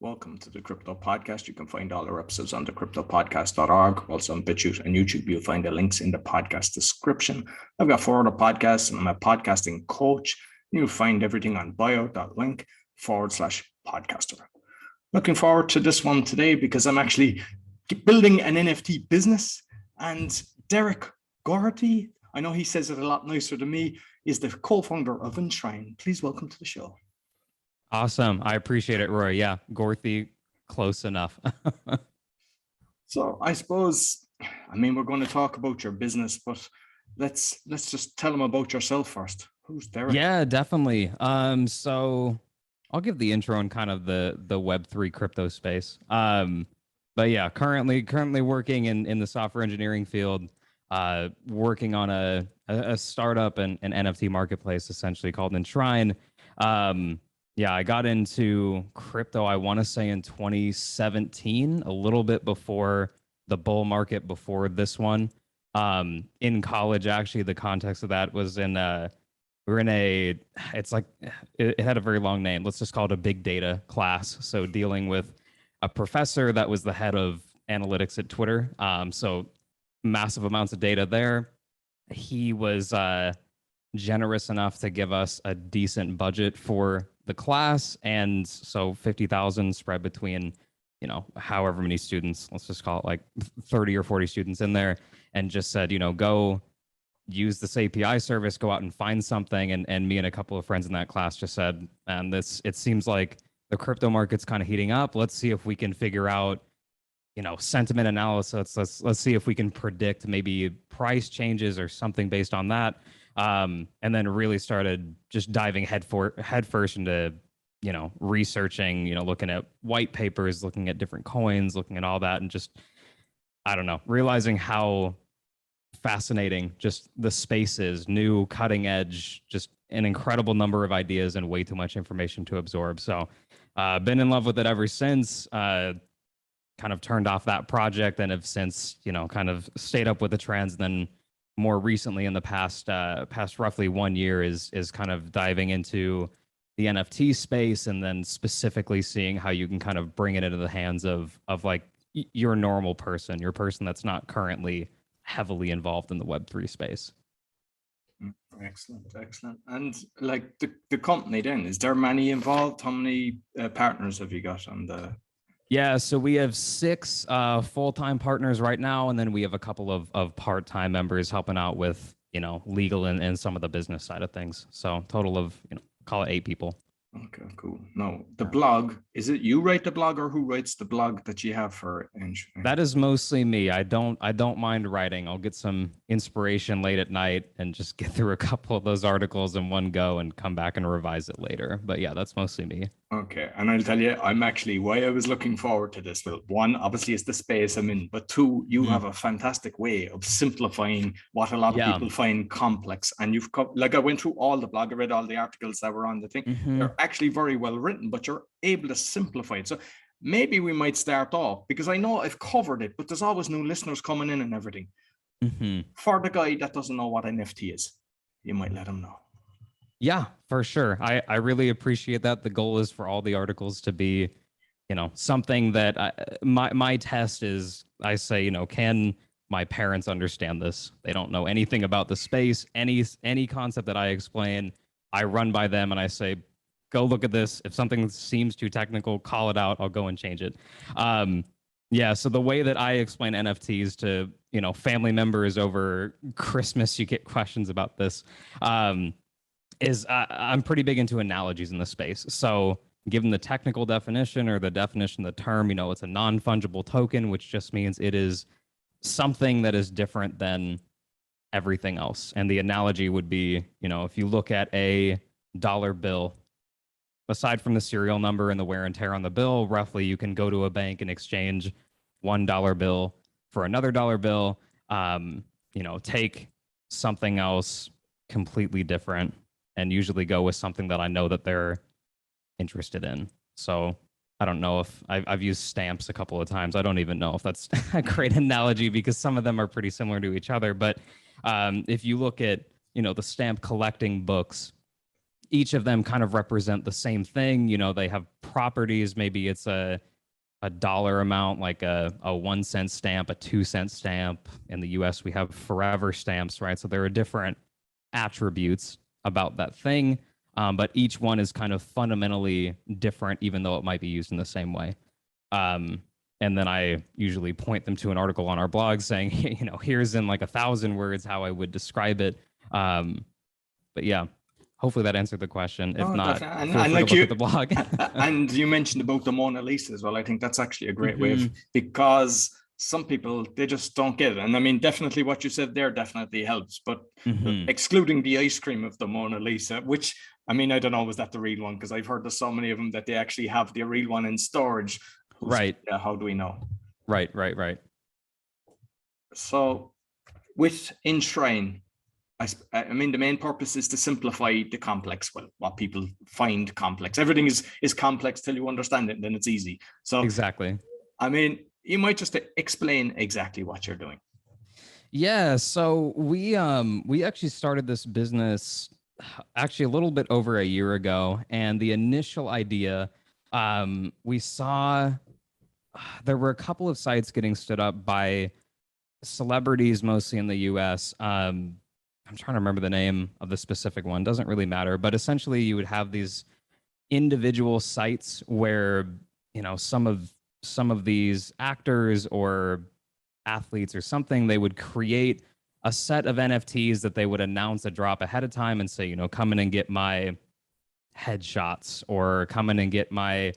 Welcome to the Crypto Podcast. You can find all our episodes on thecryptopodcast.org. Also on BitChute and YouTube, you'll find the links in the podcast description. I've got 4 other podcasts and I'm a podcasting coach. You'll find everything on bio.link/podcaster. Looking forward to this one today because I'm actually building an NFT business. And Derek Gorthy, I know he says it a lot nicer than me, is the co-founder of Enshrine. Please welcome to the show. Awesome. I appreciate it, Roy. Yeah, Gorthy, close enough. So I suppose, we're going to talk about your business, but let's just tell them about yourself first. Who's Derek? Yeah, definitely. So I'll give the intro on kind of the Web3 crypto space. But yeah, currently working in the software engineering field, working on a startup and an NFT marketplace essentially called Enshrine. Yeah, I got into crypto, I want to say in 2017, a little bit before the bull market, before this one. In college, actually, the context of that was it had a very long name. Let's just call it a big data class. So dealing with a professor that was the head of analytics at Twitter. So massive amounts of data there. He was generous enough to give us a decent budget for the class, and so 50,000 spread between, however many students, let's just call it like 30 or 40 students in there, and just said, go use this API service, go out and find something. And me and a couple of friends in that class just said, and it seems like the crypto market's kind of heating up. Let's see if we can figure out, sentiment analysis. Let's see if we can predict maybe price changes or something based on that. And then really started just diving headfirst into, researching, looking at white papers, looking at different coins, looking at all that, and just, I don't know, realizing how fascinating just the space is, new, cutting edge, just an incredible number of ideas and way too much information to absorb. So been in love with it ever since. Kind of turned off that project and have since, kind of stayed up with the trends. And then more recently in the past roughly 1 year is kind of diving into the NFT space, and then specifically seeing how you can kind of bring it into the hands of like your normal person, your person that's not currently heavily involved in the Web3 space. Excellent. And like the company then, is there many involved? How many partners have you got on the... Yeah, so we have 6 full-time partners right now, and then we have a couple of part-time members helping out with, legal and some of the business side of things. So total of, call it 8 people. Okay, cool. No, the blog, is it you write the blog, or who writes the blog that you have for Enshrine? That is mostly me. I don't mind writing. I'll get some inspiration late at night and just get through a couple of those articles in one go and come back and revise it later. But yeah, that's mostly me. Okay, and I'll tell you, I'm actually, why I was looking forward to this. Well, 1, obviously, is the space I'm in, but 2, you have a fantastic way of simplifying what a lot of people find complex. And you've like, I went through all the blog, I read all the articles that were on the thing. They're actually very well written, but you're able to simplify it. So maybe we might start off, because I know I've covered it, but there's always new listeners coming in and everything. For the guy that doesn't know what NFT is, you might let him know. Yeah, for sure. I really appreciate that. The goal is for all the articles to be, something that my test is, I say, can my parents understand this? They don't know anything about the space. Any concept that I explain, I run by them and I say, go look at this. If something seems too technical, call it out. I'll go and change it. Yeah, so the way that I explain NFTs to, family members over Christmas, you get questions about this. Is I'm pretty big into analogies in the space. So given the technical definition or the definition of the term, it's a non-fungible token, which just means it is something that is different than everything else. And the analogy would be, if you look at a dollar bill, aside from the serial number and the wear and tear on the bill, roughly you can go to a bank and exchange $1 bill for another dollar bill, take something else completely different, and usually go with something that I know that they're interested in. So I don't know if I've used stamps a couple of times. I don't even know if that's a great analogy, because some of them are pretty similar to each other. But if you look at, the stamp collecting books, each of them kind of represent the same thing. They have properties. Maybe it's a dollar amount, like a 1 cent stamp, a 2 cent stamp. In the US, we have forever stamps, right? So there are different attributes about that thing, but each one is kind of fundamentally different, even though it might be used in the same way. And then I usually point them to an article on our blog saying, you know, here's in like 1,000 words how I would describe it. But yeah, hopefully that answered the question. If not, feel free to look at the blog. And you mentioned about the Mona Lisa as well. I think that's actually a great way of, because some people, they just don't get it. And I mean, definitely what you said there definitely helps, but excluding the ice cream of the Mona Lisa, which, I mean, I don't know, was that the real one? Because I've heard there's so many of them that they actually have the real one in storage. Right. How do we know? Right. So with Enshrine, I mean, the main purpose is to simplify the complex. Well, what people find complex. Everything is complex till you understand it, and then it's easy. So exactly. I mean, you might just explain exactly what you're doing. Yeah. So we actually started this business actually a little bit over a year ago, and the initial idea, we saw there were a couple of sites getting stood up by celebrities, mostly in the US. I'm trying to remember the name of the specific one. Doesn't really matter. But essentially, you would have these individual sites where, you know, some of these actors or athletes or something, they would create a set of NFTs that they would announce a drop ahead of time and say, you know, come in and get my headshots, or come in and get my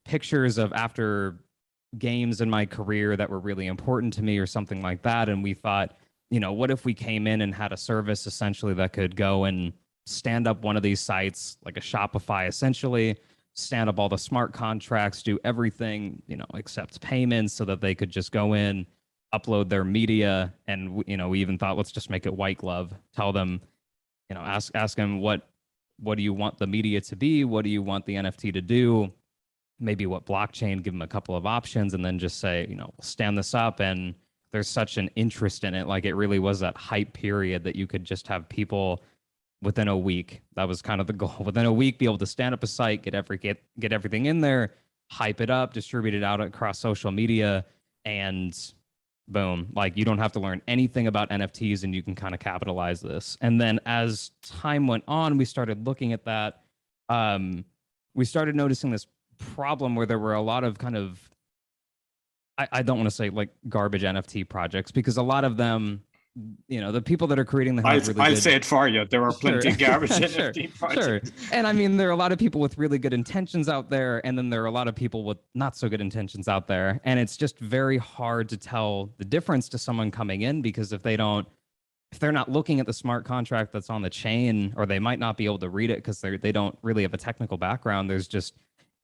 pictures of after games in my career that were really important to me, or something like that. And we thought, you know, what if we came in and had a service essentially that could go and stand up one of these sites, like a Shopify, essentially stand up all the smart contracts, do everything, you know, accept payments, so that they could just go in, upload their media. And, you know, we even thought, let's just make it white glove, tell them, you know, ask them what do you want the media to be? What do you want the NFT to do? Maybe what blockchain, give them a couple of options, and then just say, you know, stand this up. And there's such an interest in it. Like, it really was that hype period that you could just have people within a week. That was kind of the goal. Within a week, be able to stand up a site, get everything in there, hype it up, distribute it out across social media, and boom, like, you don't have to learn anything about NFTs and you can kind of capitalize this. And then as time went on, we started looking at that. We started noticing this problem where there were a lot of kind of, I don't want to say like garbage NFT projects, because a lot of them, you know, the people that are creating them have really I'll good... say it for you. There are plenty of garbage NFT projects. Sure. And I mean, there are a lot of people with really good intentions out there, and then there are a lot of people with not so good intentions out there. And it's just very hard to tell the difference to someone coming in, because if they're not looking at the smart contract that's on the chain, or they might not be able to read it because they don't really have a technical background, there's just,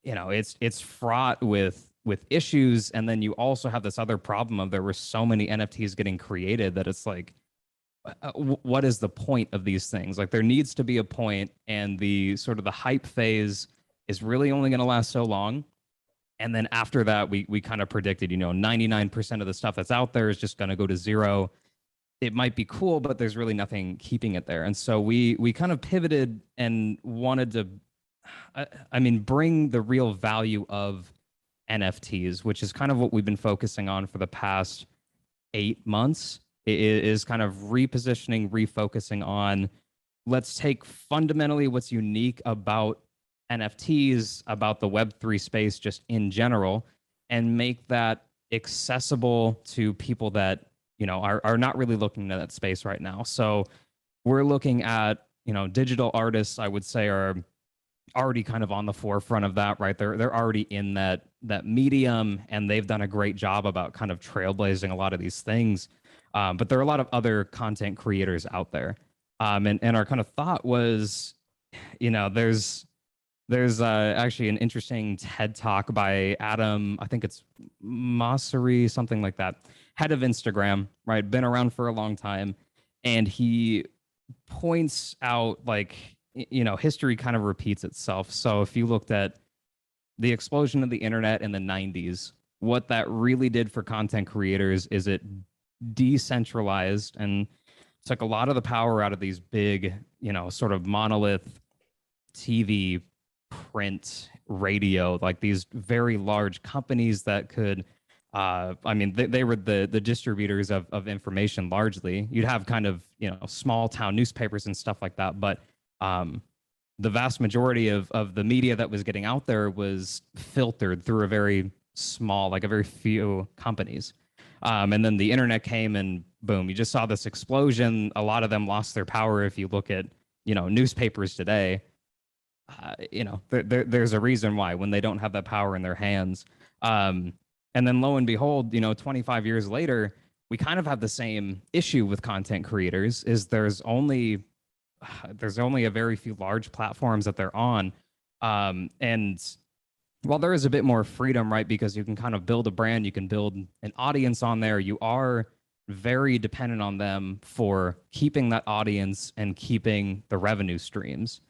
you know, it's fraught with issues. And then you also have this other problem of there were so many NFTs getting created that it's like, what is the point of these things? Like, there needs to be a point, and the sort of the hype phase is really only going to last so long. And then after that, we kind of predicted, you know, 99% of the stuff that's out there is just going to go to zero. It might be cool, but there's really nothing keeping it there. And so we kind of pivoted and wanted to, I mean, bring the real value of NFTs, which is kind of what we've been focusing on for the past 8 months. It is kind of repositioning, refocusing on, let's take fundamentally what's unique about NFTs, about the Web3 space just in general, and make that accessible to people that, you know, are not really looking at that space right now. So we're looking at, you know, digital artists, I would say, are already kind of on the forefront of that, right? They're already in that medium, and they've done a great job about kind of trailblazing a lot of these things. But there are a lot of other content creators out there. And our kind of thought was, you know, there's actually an interesting TED talk by Adam, I think it's Mosseri, something like that, head of Instagram, right? Been around for a long time. And he points out, like, you know, history kind of repeats itself. So if you looked at the explosion of the internet in the 90s, what that really did for content creators is it decentralized and took a lot of the power out of these big, you know, sort of monolith TV print, radio, like these very large companies that could, I mean, they were the distributors of information largely. You'd have kind of, you know, small town newspapers and stuff like that. But the vast majority of the media that was getting out there was filtered through a very small, like a very few companies. And then the internet came and boom, you just saw this explosion. A lot of them lost their power. If you look at, you know, newspapers today, you know, there's a reason why when they don't have that power in their hands. And then lo and behold, you know, 25 years later, we kind of have the same issue with content creators is there's only a very few large platforms that they're on. And while there is a bit more freedom, right, because you can kind of build a brand, you can build an audience on there, you are very dependent on them for keeping that audience and keeping the revenue streams.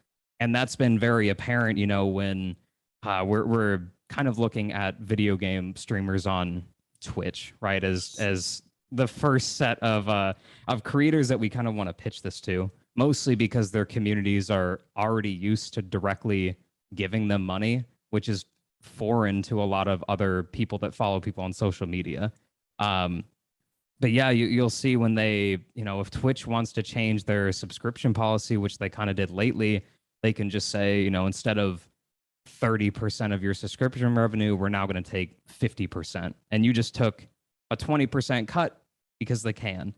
And that's been very apparent, you know, when we're kind of looking at video game streamers on Twitch, right, as the first set of creators that we kind of want to pitch this to, mostly because their communities are already used to directly giving them money, which is foreign to a lot of other people that follow people on social media. But yeah, you'll see when they, you know, if Twitch wants to change their subscription policy, which they kind of did lately, they can just say, you know, instead of 30% of your subscription revenue, we're now going to take 50%. And you just took a 20% cut because they can.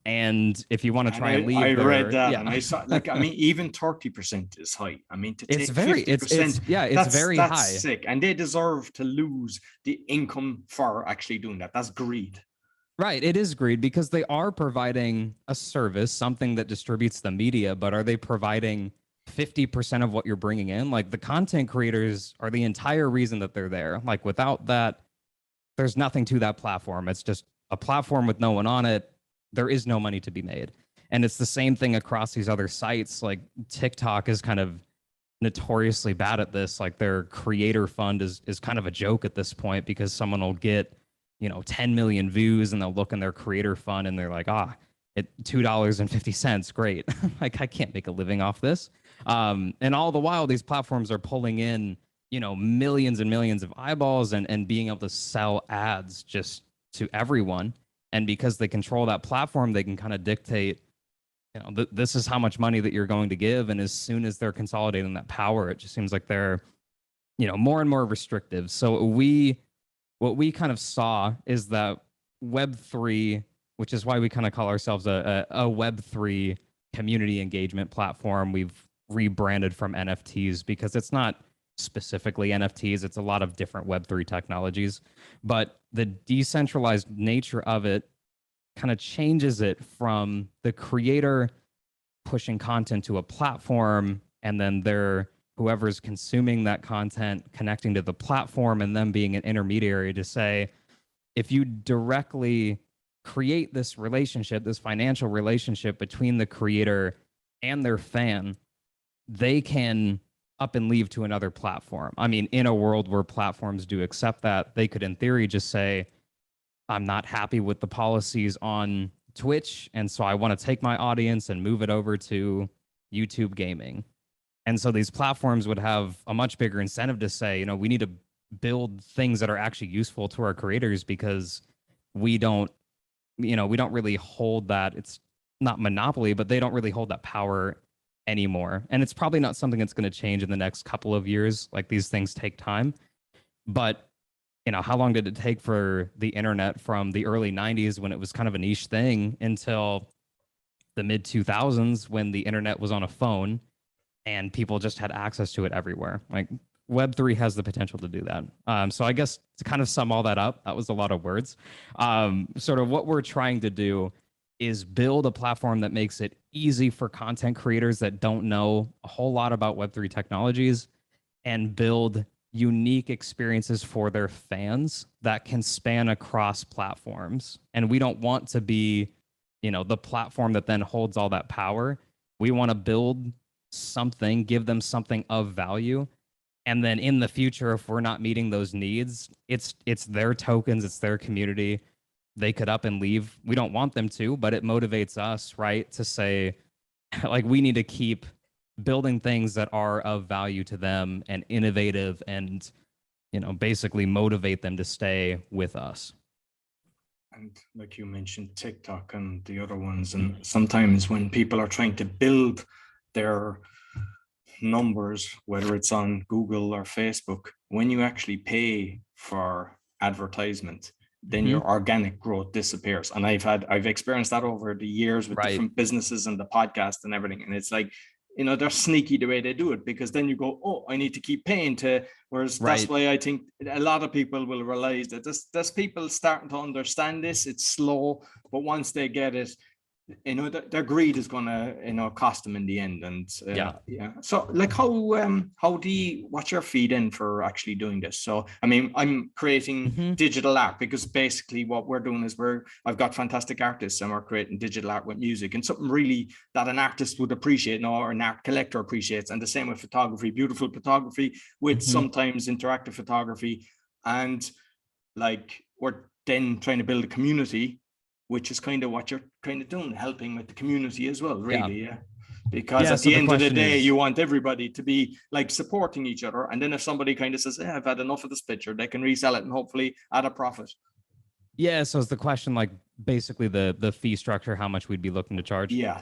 And if you want to try and leave, I read that, and I saw, like, I mean, even 30% is high. I mean, to take 50%, it's very high. That's sick, and they deserve to lose the income for actually doing that. That's greed. Right, it is greed because they are providing a service, something that distributes the media, but are they providing 50% of what you're bringing in? Like, the content creators are the entire reason that they're there. Like, without that, there's nothing to that platform. It's just a platform with no one on it. There is no money to be made. And it's the same thing across these other sites. Like, TikTok is kind of notoriously bad at this. Like, their creator fund is kind of a joke at this point because someone will get, you know, 10 million views and they'll look in their creator fund and they're like, $2.50, great. Like, I can't make a living off this. And all the while, these platforms are pulling in, you know, millions and millions of eyeballs and being able to sell ads just to everyone. And because they control that platform, they can kind of dictate, you know, this is how much money that you're going to give. And as soon as they're consolidating that power, it just seems like they're, you know, more and more restrictive. So what we kind of saw is that Web3, which is why we kind of call ourselves a Web3 community engagement platform. We've rebranded from NFTs because it's not specifically NFTs. It's a lot of different Web3 technologies. But the decentralized nature of it kind of changes it from the creator pushing content to a platform and then whoever's consuming that content connecting to the platform and them being an intermediary to say, if you directly create this relationship, this financial relationship between the creator and their fan, they can up and leave to another platform. I mean, in a world where platforms do accept that, they could in theory just say, I'm not happy with the policies on Twitch, and so I want to take my audience and move it over to YouTube gaming. And so these platforms would have a much bigger incentive to say, you know, we need to build things that are actually useful to our creators because we don't really hold that. It's not monopoly, but they don't really hold that power anymore. And it's probably not something that's going to change in the next couple of years. Like, these things take time. But, you know, how long did it take for the internet from the early 90s when it was kind of a niche thing until the mid 2000s when the internet was on a phone and people just had access to it everywhere? Like, Web3 has the potential to do that. So I guess to kind of sum all that up, that was a lot of words. Sort of what we're trying to do is build a platform that makes it easy for content creators that don't know a whole lot about Web3 technologies and build unique experiences for their fans that can span across platforms. And we don't want to be, you know, the platform that then holds all that power. We want to build something, give them something of value. And then in the future, if we're not meeting those needs, it's their tokens, it's their community. They could up and leave. We don't want them to, but it motivates us, right, to say, like, we need to keep building things that are of value to them and innovative and, basically motivate them to stay with us. And like you mentioned, TikTok and the other ones, and sometimes when people are trying to build their numbers, whether it's on Google or Facebook, when you actually pay for advertisement, then your organic growth disappears. And I've experienced that over the years with different businesses and the podcast and everything. And it's like, they're sneaky the way they do it, because then you go, oh, I need to keep paying to, whereas that's why I think a lot of people will realize that there's people starting to understand this. It's slow, but once they get it, their greed is gonna cost them in the end. And so like what's your feed in for actually doing this? So I mean, I'm creating digital art, because basically what we're doing is I've got fantastic artists and we're creating digital art with music, and something really that an artist would appreciate, or an art collector appreciates. And the same with photography, beautiful photography with sometimes interactive photography. And like, we're then trying to build a community, which is kind of what you're kind of doing, helping with the community as well, really. Because at the end of the day, you want everybody to be like supporting each other. And then if somebody kind of says, I've had enough of this picture, they can resell it and hopefully add a profit. Yeah. So is the question like basically the fee structure, how much we'd be looking to charge? Yeah.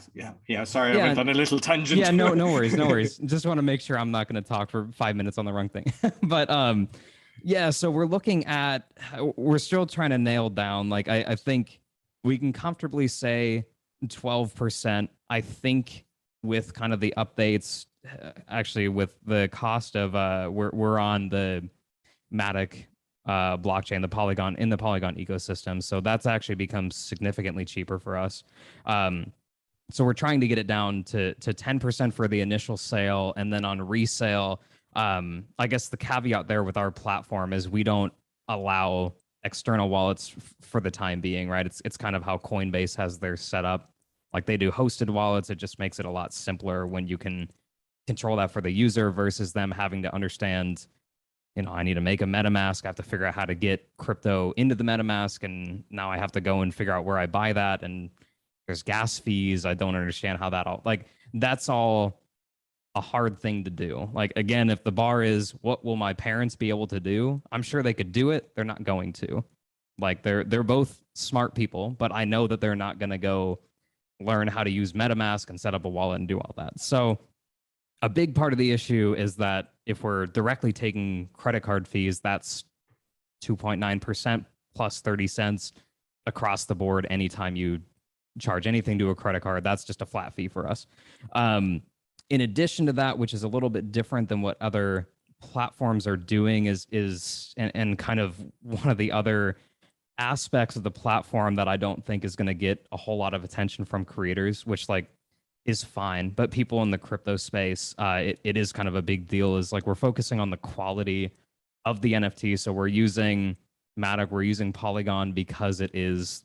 Sorry, I went on a little tangent. Yeah, no worries. Just want to make sure I'm not going to talk for 5 minutes on the wrong thing. But so we're still trying to nail down. Like I think we can comfortably say 12%. I think with kind of the updates, actually with the cost of we're on the Matic blockchain, the Polygon ecosystem. So that's actually become significantly cheaper for us. So we're trying to get it down to 10% for the initial sale, and then on resale, I guess the caveat there with our platform is we don't allow external wallets for the time being, right? It's kind of how Coinbase has their setup. Like they do hosted wallets. It just makes it a lot simpler when you can control that for the user versus them having to understand, I need to make a MetaMask. I have to figure out how to get crypto into the MetaMask. And now I have to go and figure out where I buy that. And there's gas fees. I don't understand how that's all a hard thing to do. Like, again, if the bar is what will my parents be able to do, I'm sure they could do it. They're not going to. Like, they're both smart people, but I know that they're not going to go learn how to use MetaMask and set up a wallet and do all that. So a big part of the issue is that if we're directly taking credit card fees, that's 2.9% plus 30 cents across the board. Anytime you charge anything to a credit card, that's just a flat fee for us. In addition to that, which is a little bit different than what other platforms are doing, is kind of one of the other aspects of the platform that I don't think is going to get a whole lot of attention from creators, which is fine. But people in the crypto space, it is kind of a big deal, is like we're focusing on the quality of the NFT. So we're using Matic, we're using Polygon because it is,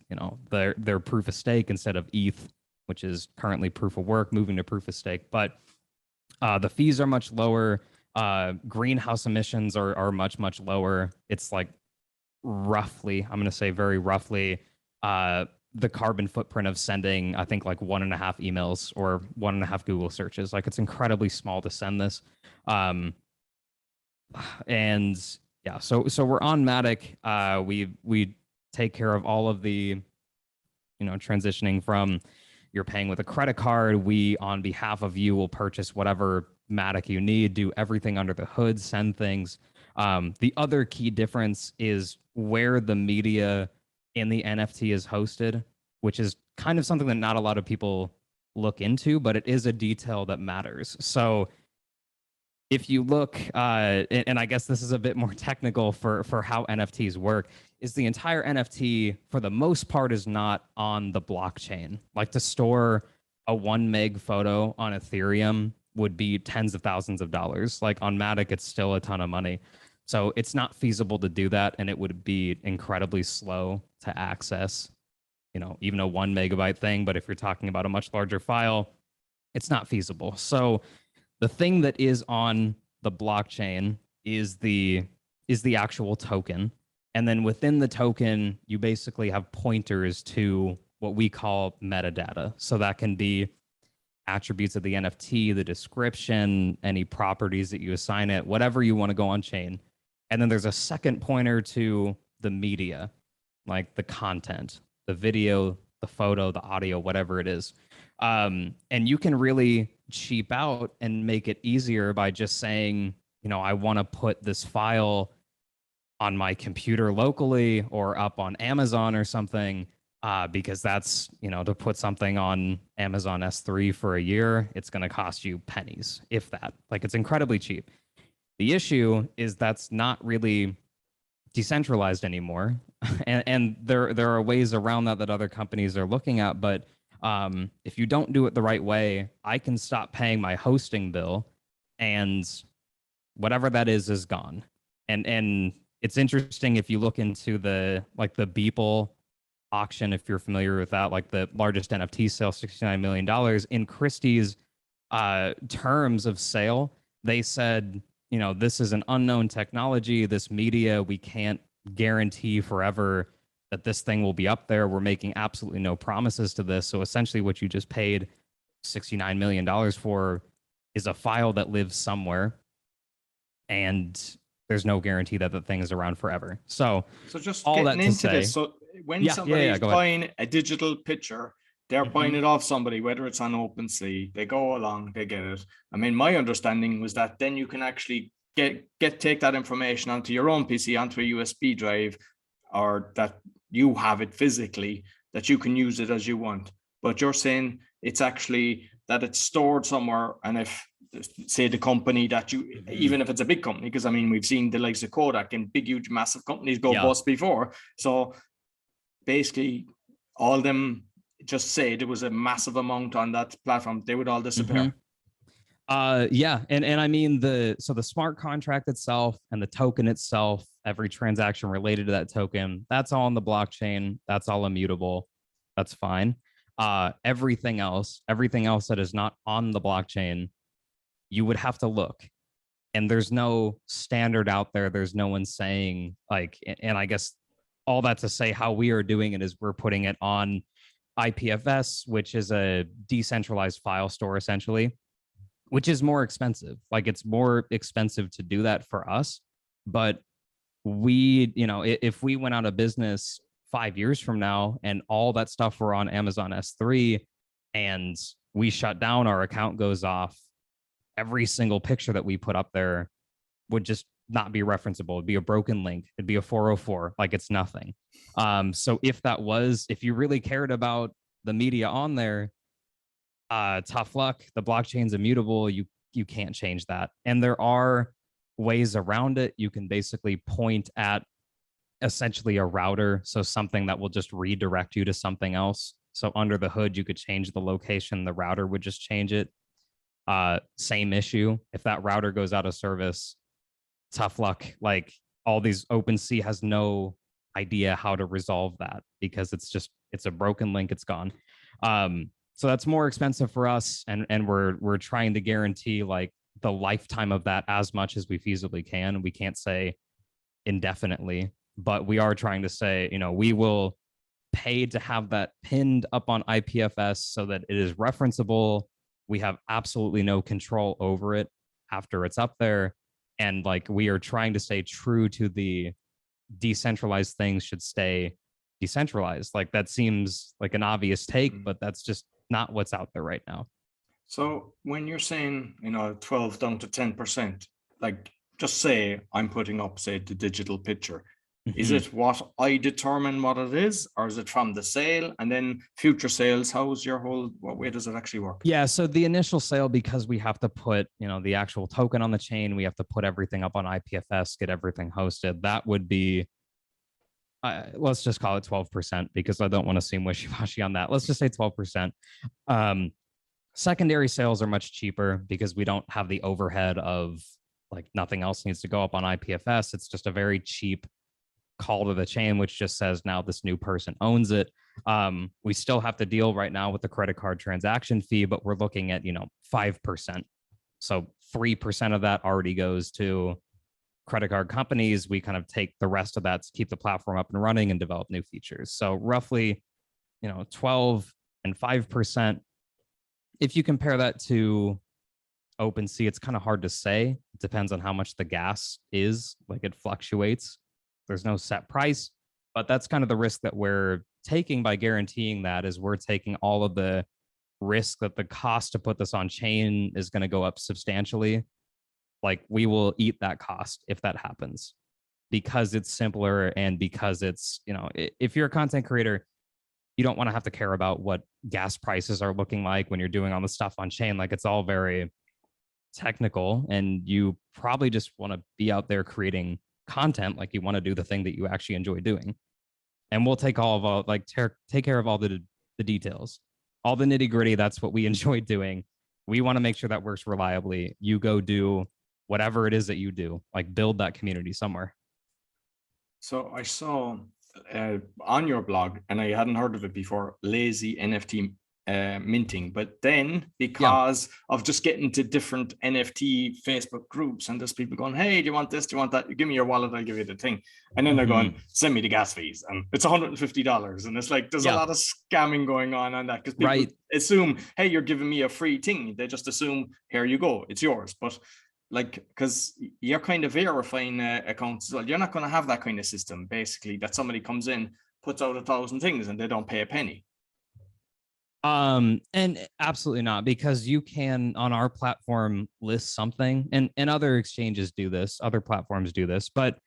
their proof of stake instead of ETH, which is currently proof of work, moving to proof of stake. But the fees are much lower. Greenhouse emissions are much, much lower. It's like roughly, I'm going to say very roughly, the carbon footprint of sending, I think, like 1.5 emails or 1.5 Google searches. Like, it's incredibly small to send this. And yeah, so we're on Matic. We take care of all of the, transitioning from you're paying with a credit card. We, on behalf of you, will purchase whatever Matic you need, do everything under the hood, send things. The other key difference is where the media in the NFT is hosted, which is kind of something that not a lot of people look into, but it is a detail that matters. So if you look, and I guess this is a bit more technical for how NFTs work, is the entire NFT, for the most part, is not on the blockchain. Like, to store a 1 meg photo on Ethereum would be tens of thousands of dollars. Like, on Matic, it's still a ton of money. So it's not feasible to do that, and it would be incredibly slow to access, even a 1 megabyte thing. But if you're talking about a much larger file, it's not feasible. So the thing that is on the blockchain is the actual token. And then within the token, you basically have pointers to what we call metadata. So that can be attributes of the NFT, the description, any properties that you assign it, whatever you want to go on chain. And then there's a second pointer to the media, like the content, the video, the photo, the audio, whatever it is. And you can really cheap out and make it easier by just saying, I want to put this file on my computer locally or up on Amazon or something, because that's, to put something on Amazon S3 for a year, it's going to cost you pennies, if that. Like, it's incredibly cheap. The issue is that's not really decentralized anymore. and there are ways around that other companies are looking at. But if you don't do it the right way, I can stop paying my hosting bill and whatever that is gone. And it's interesting if you look into the Beeple auction, if you're familiar with that, like the largest NFT sale, $69 million. In Christie's terms of sale, they said, this is an unknown technology, this media, we can't guarantee forever that this thing will be up there. We're making absolutely no promises to this. So essentially what you just paid $69 million for is a file that lives somewhere, and there's no guarantee that the thing is around forever. So just all getting that into to say, this. So when somebody is buying a digital picture, they're buying it off somebody, whether it's on OpenSea, they go along, they get it. I mean, my understanding was that then you can actually take that information onto your own PC, onto a USB drive, or that you have it physically, that you can use it as you want. But you're saying it's actually that it's stored somewhere, and if, say, the company that you, even if it's a big company, because I mean, we've seen the likes of Kodak and big, huge, massive companies go bust before. So basically, all of them just say there was a massive amount on that platform, they would all disappear. Yeah. And I mean, the smart contract itself and the token itself, every transaction related to that token, that's all on the blockchain. That's all immutable. That's fine. Everything else that is not on the blockchain, you would have to look. And there's no standard out there. There's no one saying, like, and I guess all that to say how we are doing it is we're putting it on IPFS, which is a decentralized file store, essentially, which is more expensive. Like, it's more expensive to do that for us. But we, if we went out of business 5 years from now and all that stuff were on Amazon S3 and we shut down, our account goes off, every single picture that we put up there would just not be referenceable. It'd be a broken link. It'd be a 404. Like, it's nothing. So if you really cared about the media on there, tough luck. The blockchain's immutable. You can't change that. And there are ways around it. You can basically point at essentially a router, so something that will just redirect you to something else. So under the hood, you could change the location. The router would just change it. Same issue. If that router goes out of service, tough luck. Like, all these, OpenSea has no idea how to resolve that because it's a broken link. It's gone. So that's more expensive for us, and we're trying to guarantee like the lifetime of that as much as we feasibly can. We can't say indefinitely, but we are trying to say, we will pay to have that pinned up on IPFS so that it is referenceable. We have absolutely no control over it after it's up there. And like, we are trying to stay true to the decentralized things should stay decentralized. Like, that seems like an obvious take, but that's just not what's out there right now. So when you're saying, 12 down to 10%, like, just say I'm putting up, say, the digital picture. Is it what I determine what it is, or is it from the sale? And then future sales, what way does it actually work? Yeah, so the initial sale, because we have to put, the actual token on the chain, we have to put everything up on IPFS, get everything hosted. That would be, let's just call it 12%, because I don't want to seem wishy-washy on that. Let's just say 12%. Secondary sales are much cheaper because we don't have the overhead of, like, nothing else needs to go up on IPFS. It's just a very cheap call to the chain, which just says now this new person owns it. We still have to deal right now with the credit card transaction fee, but we're looking at, 5%. So 3% of that already goes to credit card companies. We kind of take the rest of that to keep the platform up and running and develop new features. So roughly, 12 and 5%. if you compare that to OpenSea, it's kind of hard to say. It depends on how much the gas is. Like, it fluctuates. There's no set price, but that's kind of the risk that we're taking by guaranteeing that, is we're taking all of the risk that the cost to put this on chain is going to go up substantially. Like, we will eat that cost if that happens, because it's simpler, and because it's, if you're a content creator, you don't want to have to care about what gas prices are looking like when you're doing all the stuff on chain. Like, it's all very technical, and you probably just want to be out there creating content. Like, you want to do the thing that you actually enjoy doing, and we'll take take care of all the details, all the nitty gritty. That's what we enjoy doing. We want to make sure that works reliably. You go do whatever it is that you do, like build that community somewhere. So I saw on your blog, and I hadn't heard of it before, lazy NFT minting, but then because of just getting to different NFT Facebook groups, and there's people going, hey, do you want this, do you want that, you give me your wallet, I'll give you the thing, and then they're going, send me the gas fees, and it's $150, and it's like, there's a lot of scamming going on that, because people assume, hey, you're giving me a free thing. They just assume, here you go, it's yours. But like, because you're kind of verifying accounts as well, you're not going to have that kind of system, basically, that somebody comes in, puts out 1,000 things, and they don't pay a penny. And absolutely not, because you can, on our platform, list something, and other exchanges do this, other platforms do this, but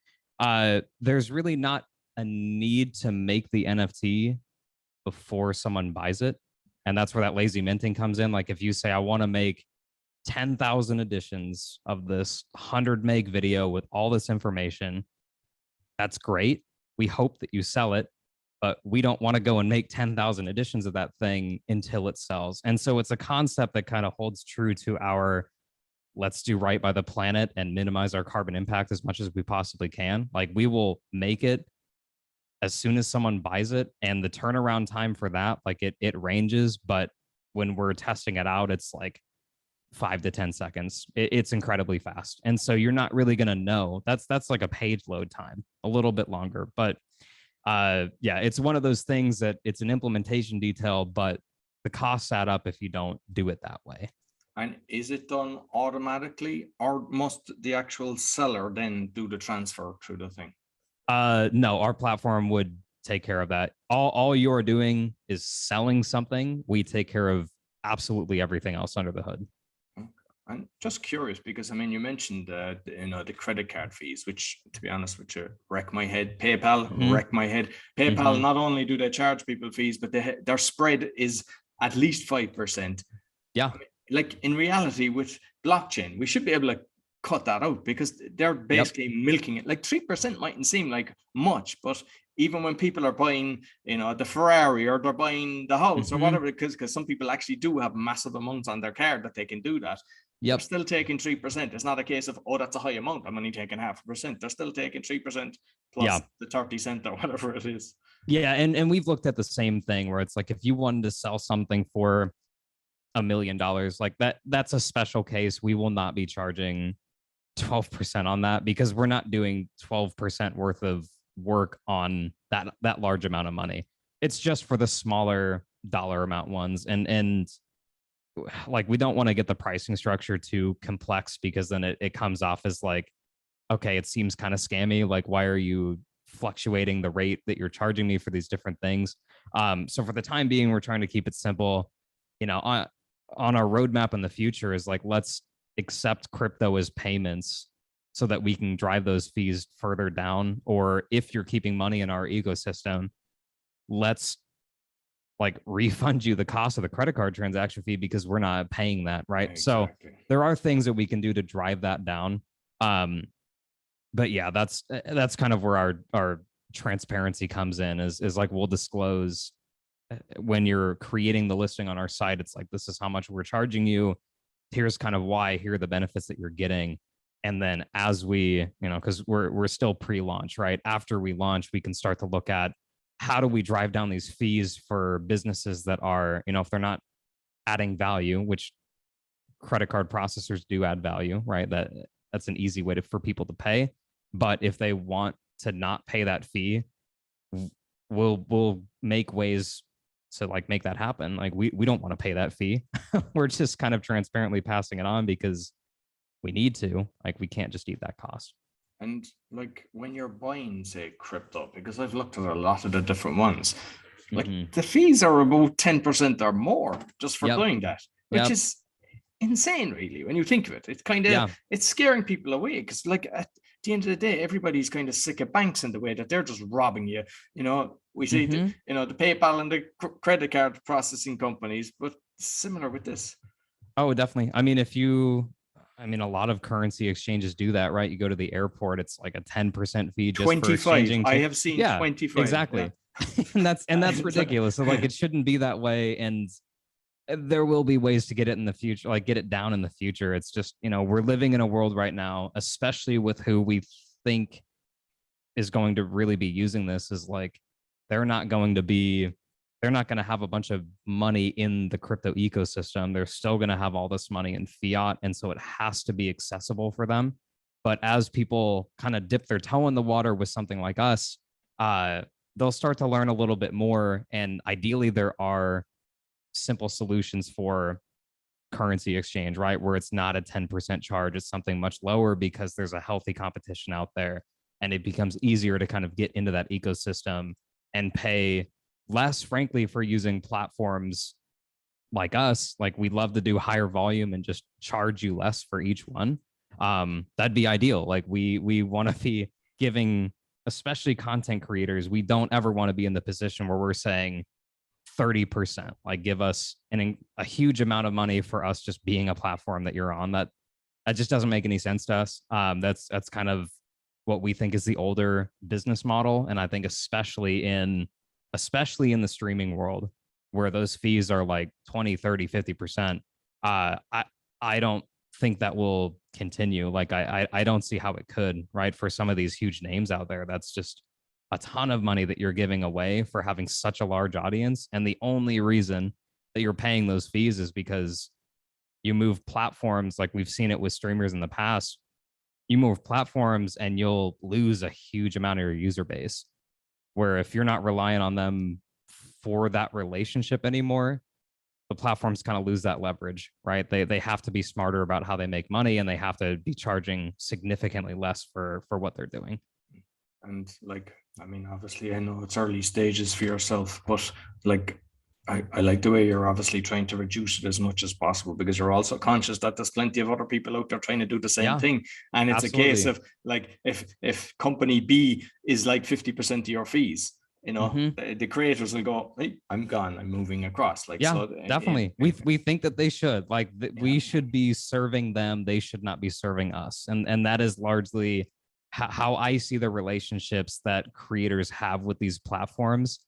there's really not a need to make the NFT before someone buys it. And that's where that lazy minting comes in. Like, if you say, I want to make 10,000 editions of this 100 meg video with all this information, that's great. We hope that you sell it, but we don't want to go and make 10,000 editions of that thing until it sells. And so it's a concept that kind of holds true to our, let's do right by the planet and minimize our carbon impact as much as we possibly can. Like, we will make it as soon as someone buys it, and the turnaround time for that, like, it ranges, but when we're testing it out, it's like 5 to 10 seconds. It's incredibly fast. And so you're not really going to know. That's like a page load time, a little bit longer, but it's one of those things that it's an implementation detail, but the costs add up if you don't do it that way. And is it done automatically, or must the actual seller then do the transfer through the thing? No, our platform would take care of that. All you're doing is selling something. We take care of absolutely everything else under the hood. I'm just curious, because I mean, you mentioned the credit card fees, which, to be honest with you, wreck my head. PayPal wreck my head. PayPal, not only do they charge people fees, but their spread is at least 5%. Yeah. I mean, like, in reality, with blockchain, we should be able to cut that out, because they're basically milking it. Like, 3% mightn't seem like much, but even when people are buying, the Ferrari, or they're buying the house or whatever, because some people actually do have massive amounts on their card that they can do that. They're still taking 3%. It's not a case of, oh, that's a high amount, I'm only taking 0.5%. They're still taking 3% plus the 30 cent or whatever it is. Yeah, and we've looked at the same thing, where it's like, if you wanted to sell something for $1 million, like that's a special case. We will not be charging 12% on that, because we're not doing 12% worth of work on that large amount of money. It's just for the smaller dollar amount ones, and like, we don't want to get the pricing structure too complex, because then it comes off as like, okay, it seems kind of scammy. Like, why are you fluctuating the rate that you're charging me for these different things? So for the time being, we're trying to keep it simple. On our roadmap in the future is like, let's accept crypto as payments so that we can drive those fees further down. Or if you're keeping money in our ecosystem, let's like refund you the cost of the credit card transaction fee, because we're not paying that, right? Exactly. So there are things that we can do to drive that down. But yeah, that's kind of where our transparency comes in, is like, we'll disclose when you're creating the listing on our site. It's like, this is how much we're charging you. Here's kind of why, here are the benefits that you're getting. And then as we, because we're still pre-launch, right? After we launch, we can start to look at, how do we drive down these fees for businesses that are, if they're not adding value, which credit card processors do add value, right? That's an easy way for people to pay. But if they want to not pay that fee, we'll make ways to like make that happen. Like we don't want to pay that fee. We're just kind of transparently passing it on because we need to. Like we can't just eat that cost. And like when you're buying, say, crypto, because I've looked at a lot of the different ones, like the fees are about 10% or more just for doing that, which is insane, really, when you think of it. It's kind of it's scaring people away, because like at the end of the day, everybody's kind of sick of banks in the way that they're just robbing you. You know, we see the PayPal and the credit card processing companies, but similar with this. Oh, definitely. I mean, a lot of currency exchanges do that, right? You go to the airport, it's like a 10% fee just 25. For exchanging. I have seen 25. Exactly. Yeah. and that's ridiculous. So like it shouldn't be that way. And there will be ways to get it in the future, like get it down in the future. It's just, we're living in a world right now, especially with who we think is going to really be using this, is like they're not going to have a bunch of money in the crypto ecosystem. They're still going to have all this money in fiat. And so it has to be accessible for them. But as people kind of dip their toe in the water with something like us, they'll start to learn a little bit more. And ideally, there are simple solutions for currency exchange, right? Where it's not a 10% charge, it's something much lower because there's a healthy competition out there. And it becomes easier to kind of get into that ecosystem and pay less, frankly, for using platforms like us. Like we'd love to do higher volume and just charge you less for each one. That'd be ideal. Like we want to be giving, especially content creators, we don't ever want to be in the position where we're saying 30%, like give us a huge amount of money for us just being a platform that you're on. That just doesn't make any sense to us. That's kind of what we think is the older business model. And I think especially in the streaming world, where those fees are like 20, 30, 50%, I don't think that will continue. Like I don't see how it could, right? For some of these huge names out there, that's just a ton of money that you're giving away for having such a large audience. And the only reason that you're paying those fees is because you move platforms. Like we've seen it with streamers in the past. You move platforms and you'll lose a huge amount of your user base, where if you're not relying on them for that relationship anymore, the platforms kind of lose that leverage, right? They have to be smarter about how they make money, and they have to be charging significantly less for what they're doing. And like, I mean, obviously I know it's early stages for yourself, but like, I like the way you're obviously trying to reduce it as much as possible, because you're also conscious that there's plenty of other people out there trying to do the same thing. And it's absolutely a case of like, if company B is like 50% of your fees, the creators will go, hey, I'm gone, I'm moving across. Like, so definitely. We think that they should, like, we should be serving them. They should not be serving us. And that is largely how I see the relationships that creators have with these platforms.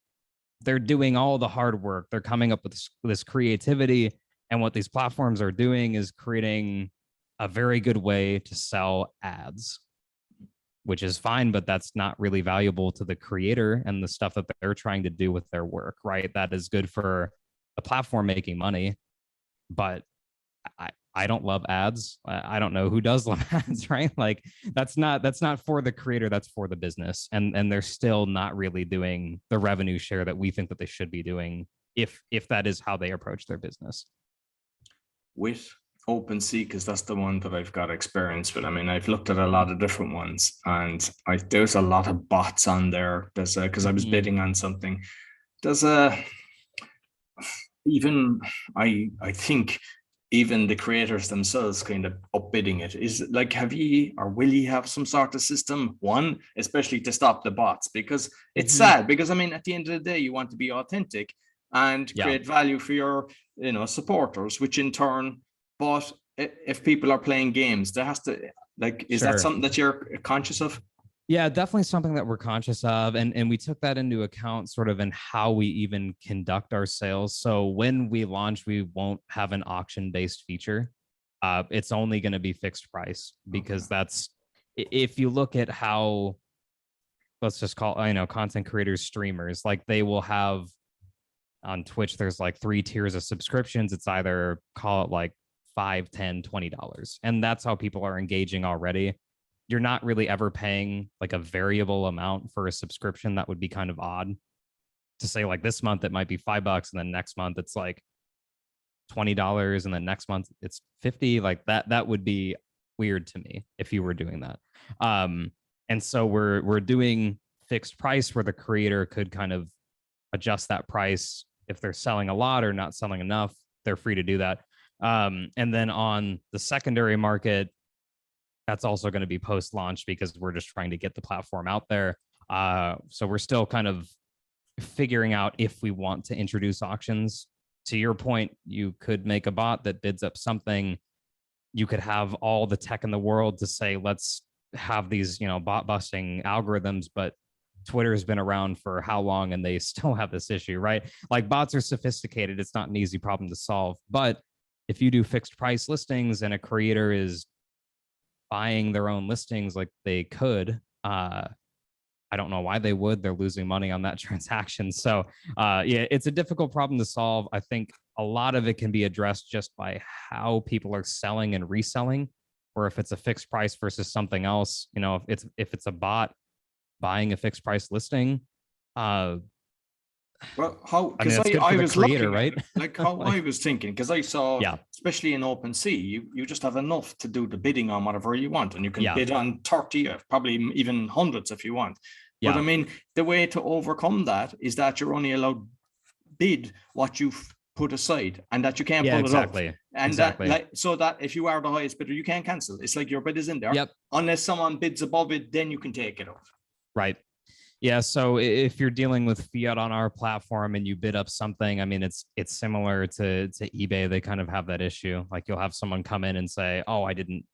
They're doing all the hard work. They're coming up with this creativity. And what these platforms are doing is creating a very good way to sell ads, which is fine, but that's not really valuable to the creator and the stuff that they're trying to do with their work, right? That is good for the platform making money, but I don't love ads. I don't know who does love ads, right? Like that's not for the creator, that's for the business. And they're still not really doing the revenue share that we think that they should be doing if that is how they approach their business. With OpenSea, because that's the one that I've got experience with. I mean, I've looked at a lot of different ones, and there's a lot of bots on there. There's because I was bidding on something. There's even I think even the creators themselves kind of upbidding it. Is like, have you or will you have some sort of system, one, especially to stop the bots? Because it's sad, because I mean, at the end of the day, you want to be authentic and create value for your supporters, which in turn, but if people are playing games, there has to, like, is that something that you're conscious of? Yeah, definitely something that we're conscious of. And we took that into account sort of in how we even conduct our sales. So when we launch, we won't have an auction-based feature. It's only going to be fixed price, because that's, if you look at how, let's just call, content creators, streamers, like they will have on Twitch, there's like 3 tiers of subscriptions. It's either, call it like $5, $10, $20. And that's how people are engaging already. You're not really ever paying like a variable amount for a subscription. That would be kind of odd. to say like this month it might be $5 and then next month it's like $20 and then next month it's 50, like that would be weird to me if you were doing that. And so we're doing fixed price where the creator could kind of adjust that price if they're selling a lot or not selling enough. They're free to do that. And then on the secondary market, that's also going to be post launch because we're just trying to get the platform out there. So we're still kind of figuring out if we want to introduce auctions. To your point, you could make a bot that bids up something. You could have all the tech in the world to say, let's have these, bot busting algorithms, but Twitter's been around for how long and they still have this issue, right? Like bots are sophisticated. It's not an easy problem to solve. But if you do fixed price listings and a creator is buying their own listings like they could, I don't know why they would. They're losing money on that transaction. So yeah, it's a difficult problem to solve. I think a lot of it can be addressed just by how people are selling and reselling, or if it's a fixed price versus something else. If it's a bot buying a fixed price listing, well, how? I mean, Because that's good I for the was creator, looking right? at it, like how I was thinking, because I saw, Yeah, especially in OpenSea, you just have enough to do the bidding on whatever you want, and you can yeah, bid on 30, probably even hundreds if you want. But I yeah, mean, the way to overcome that is that you're only allowed bid what you've put aside, and that you can't yeah, pull it up. exactly, And exactly. that, like, so that if you are the highest bidder, you can't cancel. It's like your bid is in there. Yep. Unless someone bids above it, then you can take it off. Right. Yeah. So if you're dealing with fiat on our platform and you bid up something, I mean, it's similar to eBay. They kind of have that issue. Like you'll have someone come in and say, "Oh, I didn't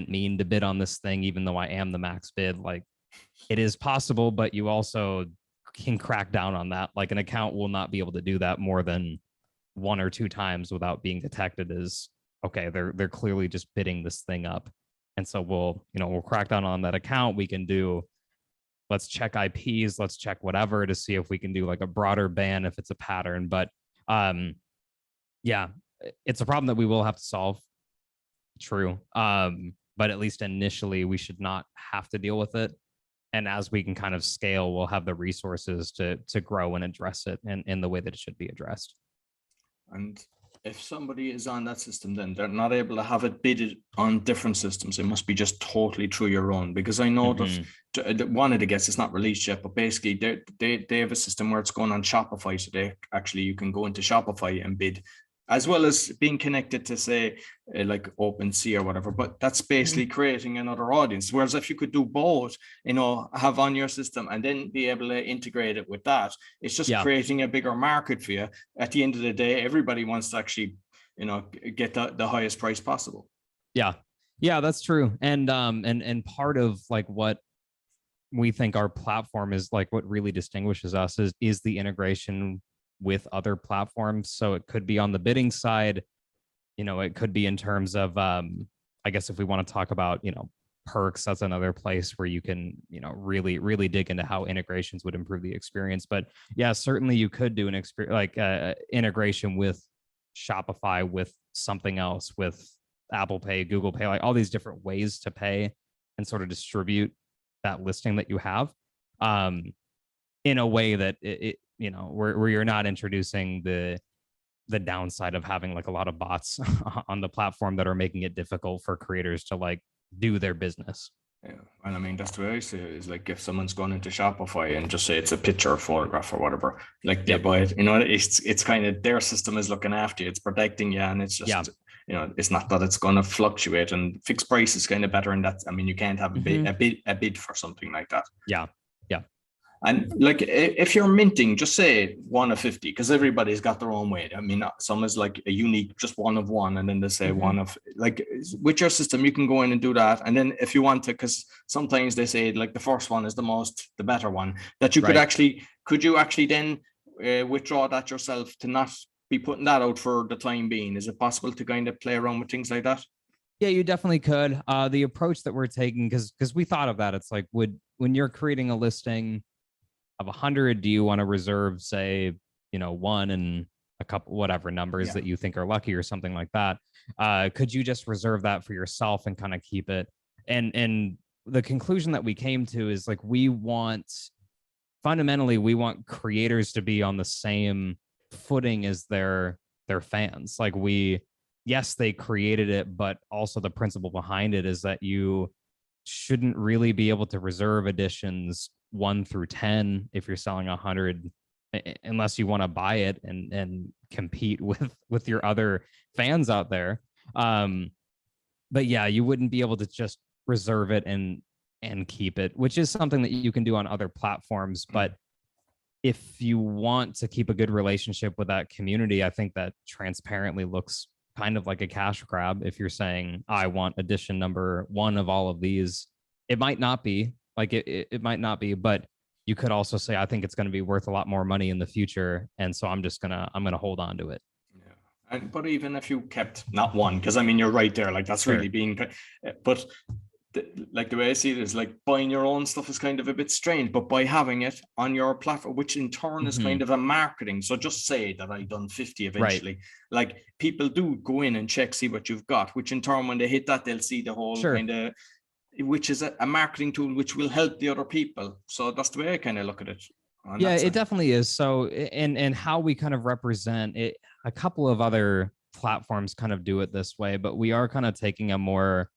mean to bid on this thing, even though I am the max bid." Like it is possible, but you also can crack down on that. Like an account will not be able to do that more than 1 or 2 times without being detected as, okay, they're clearly just bidding this thing up. And so we'll crack down on that account. We can do, let's check IPs, let's check whatever to see if we can do like a broader ban if it's a pattern. But yeah, it's a problem that we will have to solve. True. But at least initially we should not have to deal with it. And as we can kind of scale, we'll have the resources to grow and address it in the way that it should be addressed. And if somebody is on that system, then they're not able to have it bidded on different systems. It must be just totally through your own, because I know that one of the guests is not released yet, but basically they have a system where it's going on Shopify. So you can go into Shopify and bid, as well as being connected to, say, like OpenSea or whatever. But that's basically creating another audience. Whereas if you could do both, have on your system and then be able to integrate it with that, it's just creating a bigger market for you. At the end of the day, everybody wants to actually, get the highest price possible. Yeah, that's true. And part of like what we think our platform is, like what really distinguishes us is the integration with other platforms. So it could be on the bidding side, it could be in terms of, I guess if we want to talk about, perks, that's another place where you can, really, really dig into how integrations would improve the experience. But yeah, certainly you could do an experience like integration with Shopify, with something else, with Apple Pay, Google Pay, like all these different ways to pay and sort of distribute that listing that you have, in a way that where you're not introducing the downside of having like a lot of bots on the platform that are making it difficult for creators to like do their business. Yeah, and I mean that's the way I say it, is like if someone's gone into Shopify and just say it's a picture or photograph or whatever, like they buy it, it's kind of their system is looking after you, it's protecting you, and it's just it's not that it's going to fluctuate, and fixed price is kind of better in that. I mean, you can't have a bid for something like that. Yeah. And like if you're minting, just say 1 of 50, because everybody's got their own way. I mean, some is like a unique, just 1 of 1, and then they say 1 of, like with your system, you can go in and do that. And then if you want to, because sometimes they say like the first one is the better one, that you could you actually then withdraw that yourself to not be putting that out for the time being? Is it possible to kind of play around with things like that? Yeah, you definitely could. The approach that we're taking, because we thought of that, it's like, when you're creating a listing of 100, do you want to reserve, say, 1 and a couple, whatever numbers that you think are lucky or something like that? Could you just reserve that for yourself and kind of keep it? And the conclusion that we came to is like, we want fundamentally we want creators to be on the same footing as their fans. Like yes, they created it, but also the principle behind it is that you shouldn't really be able to reserve editions 1 through 10 if you're selling 100, unless you want to buy it and compete with your other fans out there. But yeah, you wouldn't be able to just reserve it and keep it, which is something that you can do on other platforms. But if you want to keep a good relationship with that community, I think that transparently looks kind of like a cash grab. If you're saying, I want edition number 1 of all of these, it might not be, like it might not be, but you could also say, I think it's going to be worth a lot more money in the future, and so I'm gonna hold on to it. Yeah. But even if you kept not one, because I mean you're right there, like that's really being, but like the way I see it is like buying your own stuff is kind of a bit strange, but by having it on your platform, which in turn is kind of a marketing. So just say that I done 50 eventually, like people do go in and check, see what you've got, which in turn when they hit that, they'll see the whole kind of, which is a marketing tool which will help the other people. So that's the way I kind of look at it. Yeah, it definitely is. So and how we kind of represent it, a couple of other platforms kind of do it this way, but we are kind of taking a more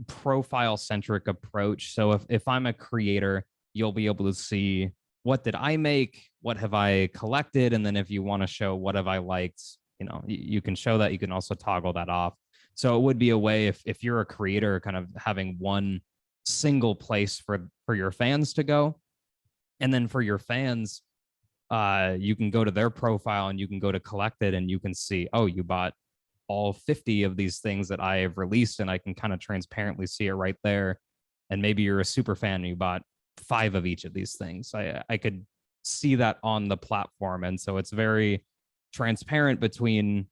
profile centric approach. So if I'm a creator, you'll be able to see, what did I make, what have I collected, and then if you want to show what have I liked, you can show that. You can also toggle that off. So it would be a way, if you're a creator, kind of having one single place for your fans to go, and then for your fans, you can go to their profile and you can go to collected and you can see, oh, you bought all 50 of these things that I have released, and I can kind of transparently see it right there. And maybe you're a super fan and you bought 5 of each of these things. I could see that on the platform. And so it's very transparent between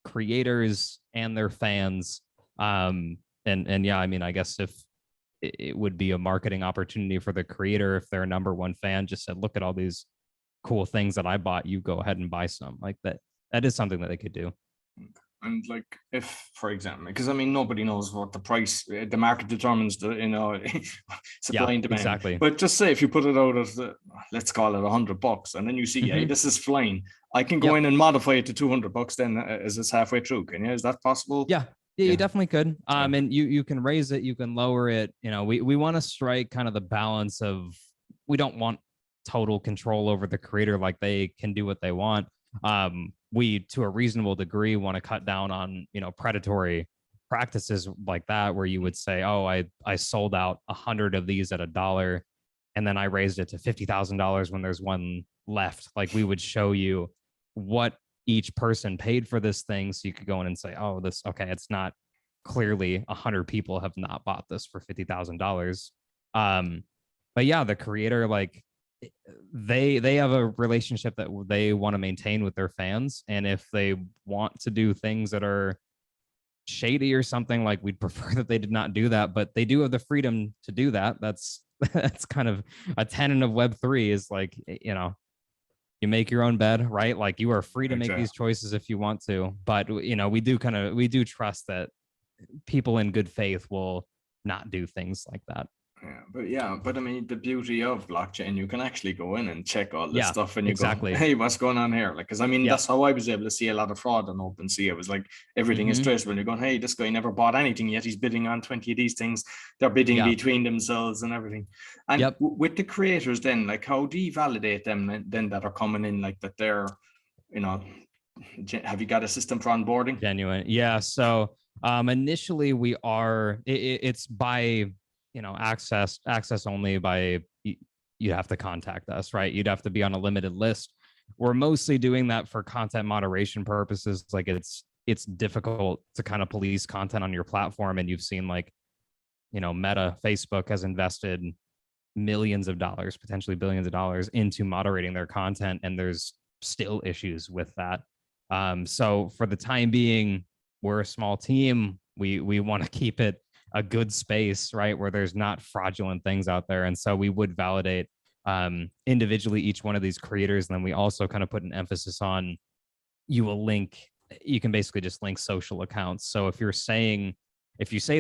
creators and their fans. And yeah, I mean, I guess if it would be a marketing opportunity for the creator, if their number 1 fan just said, look at all these cool things that I bought, you go ahead and buy some. Like that is something that they could do. And like if, for example, because I mean nobody knows what the price, the market determines the supply and demand. Exactly. But just say if you put it out of let's call it $100, and then you see, hey, this is flying, I can go in and modify it to $200 then as it's halfway through. Can you? Is that possible? Yeah, you definitely could. And you can raise it, you can lower it. We want to strike kind of the balance of, we don't want total control over the creator, like they can do what they want. We, to a reasonable degree, want to cut down on, predatory practices like that, where you would say, oh, I sold out 100 of these at $1, and then I raised it to $50,000 when there's one left. Like, we would show you what each person paid for this thing, so you could go in and say, oh, it's not, clearly 100 people have not bought this for $50,000. But yeah, the creator, like, they have a relationship that they want to maintain with their fans, and if they want to do things that are shady or something, like, we'd prefer that they did not do that, but they do have the freedom to do that. That's kind of a tenet of Web3, is like, you make your own bed, right? Like, you are free to make these choices if you want to, but we do trust that people in good faith will not do things like that. But I mean, the beauty of blockchain, you can actually go in and check all this stuff, and you go, hey, what's going on here? Like, because I mean, that's how I was able to see a lot of fraud on OpenSea. It was like, everything is traceable. You're going, hey, this guy never bought anything yet, he's bidding on 20 of these things. They're bidding between themselves and everything. And with the creators, then, like, how do you validate them then that are coming in, like, that they're, have you got a system for onboarding? Genuine. Yeah. So initially we are, it's by, access only. By, you'd have to contact us, right? You'd have to be on a limited list. We're mostly doing that for content moderation purposes. Like, it's difficult to kind of police content on your platform. And you've seen, like, Meta, Facebook has invested millions of dollars, potentially billions of dollars, into moderating their content, and there's still issues with that. So for the time being, we're a small team. We want to keep it a good space, right, where there's not fraudulent things out there. And so we would validate individually each one of these creators. And then we also kind of put an emphasis on, you can basically just link social accounts. So if you say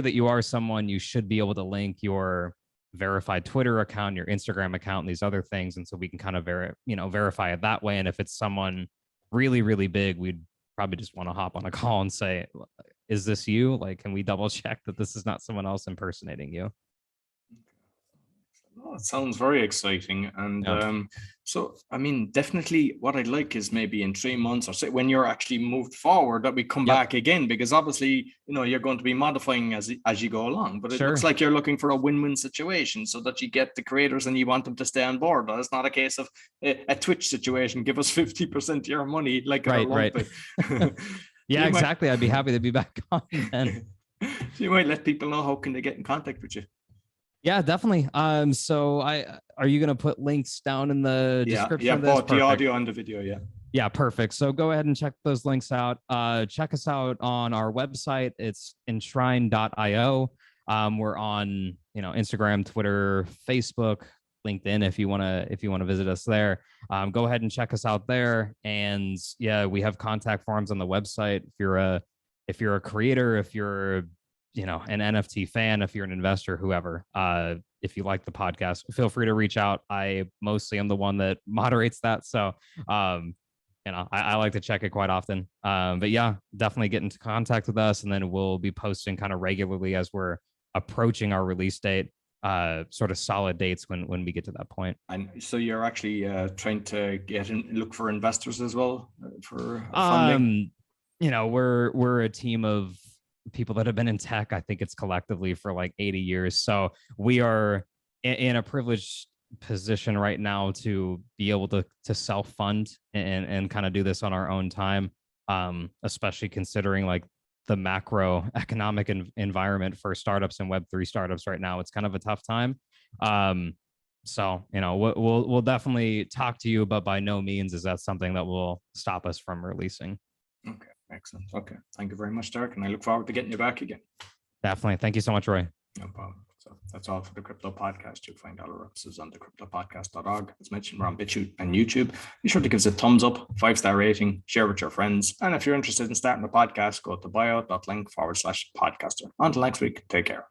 that you are someone, you should be able to link your verified Twitter account, your Instagram account, and these other things. And so we can kind of verify it that way. And if it's someone really, really big, we'd probably just want to hop on a call and say, is this you? Like, can we double check that this is not someone else impersonating you? Oh, it sounds very exciting. And so, I mean, definitely what I'd like is maybe in 3 months or so, when you're actually moved forward, that we come back again, because obviously, you're going to be modifying as you go along. But it looks like you're looking for a win-win situation so that you get the creators and you want them to stay on board. It's not a case of a Twitch situation, give us 50% of your money, like right. Yeah, exactly. I'd be happy to be back on then. You might let people know how can they get in contact with you. Yeah, definitely. So are you going to put links down in the description? Yeah, both the audio and the video. Yeah, perfect. So go ahead and check those links out. Check us out on our website. It's enshrine.io. We're on, Instagram, Twitter, Facebook, LinkedIn. If you want to visit us there, go ahead and check us out there. And yeah, we have contact forms on the website. If you're a creator, if you're an NFT fan, if you're an investor, whoever, if you like the podcast, feel free to reach out. I mostly am the one that moderates that. So, I like to check it quite often. But yeah, definitely get into contact with us, and then we'll be posting kind of regularly as we're approaching our release date, sort of solid dates when we get to that point. And so you're actually trying to look for investors as well for funding? We're a team of people that have been in tech. I think it's collectively for like 80 years. So we are in a privileged position right now to be able to self-fund and kind of do this on our own time, especially considering like the macroeconomic environment for startups and Web3 startups right now. It's kind of a tough time. So, we'll definitely talk to you, but by no means is that something that will stop us from releasing. Okay. Excellent. Okay. Thank you very much, Derek. And I look forward to getting you back again. Definitely. Thank you so much, Roy. No problem. So that's all for the Crypto Podcast. You'll find all our episodes on thecryptopodcast.org. As mentioned, we're on BitChute and YouTube. Be sure to give us a thumbs up, 5-star rating, share with your friends. And if you're interested in starting a podcast, go to bio.link/podcaster. Until next week, take care.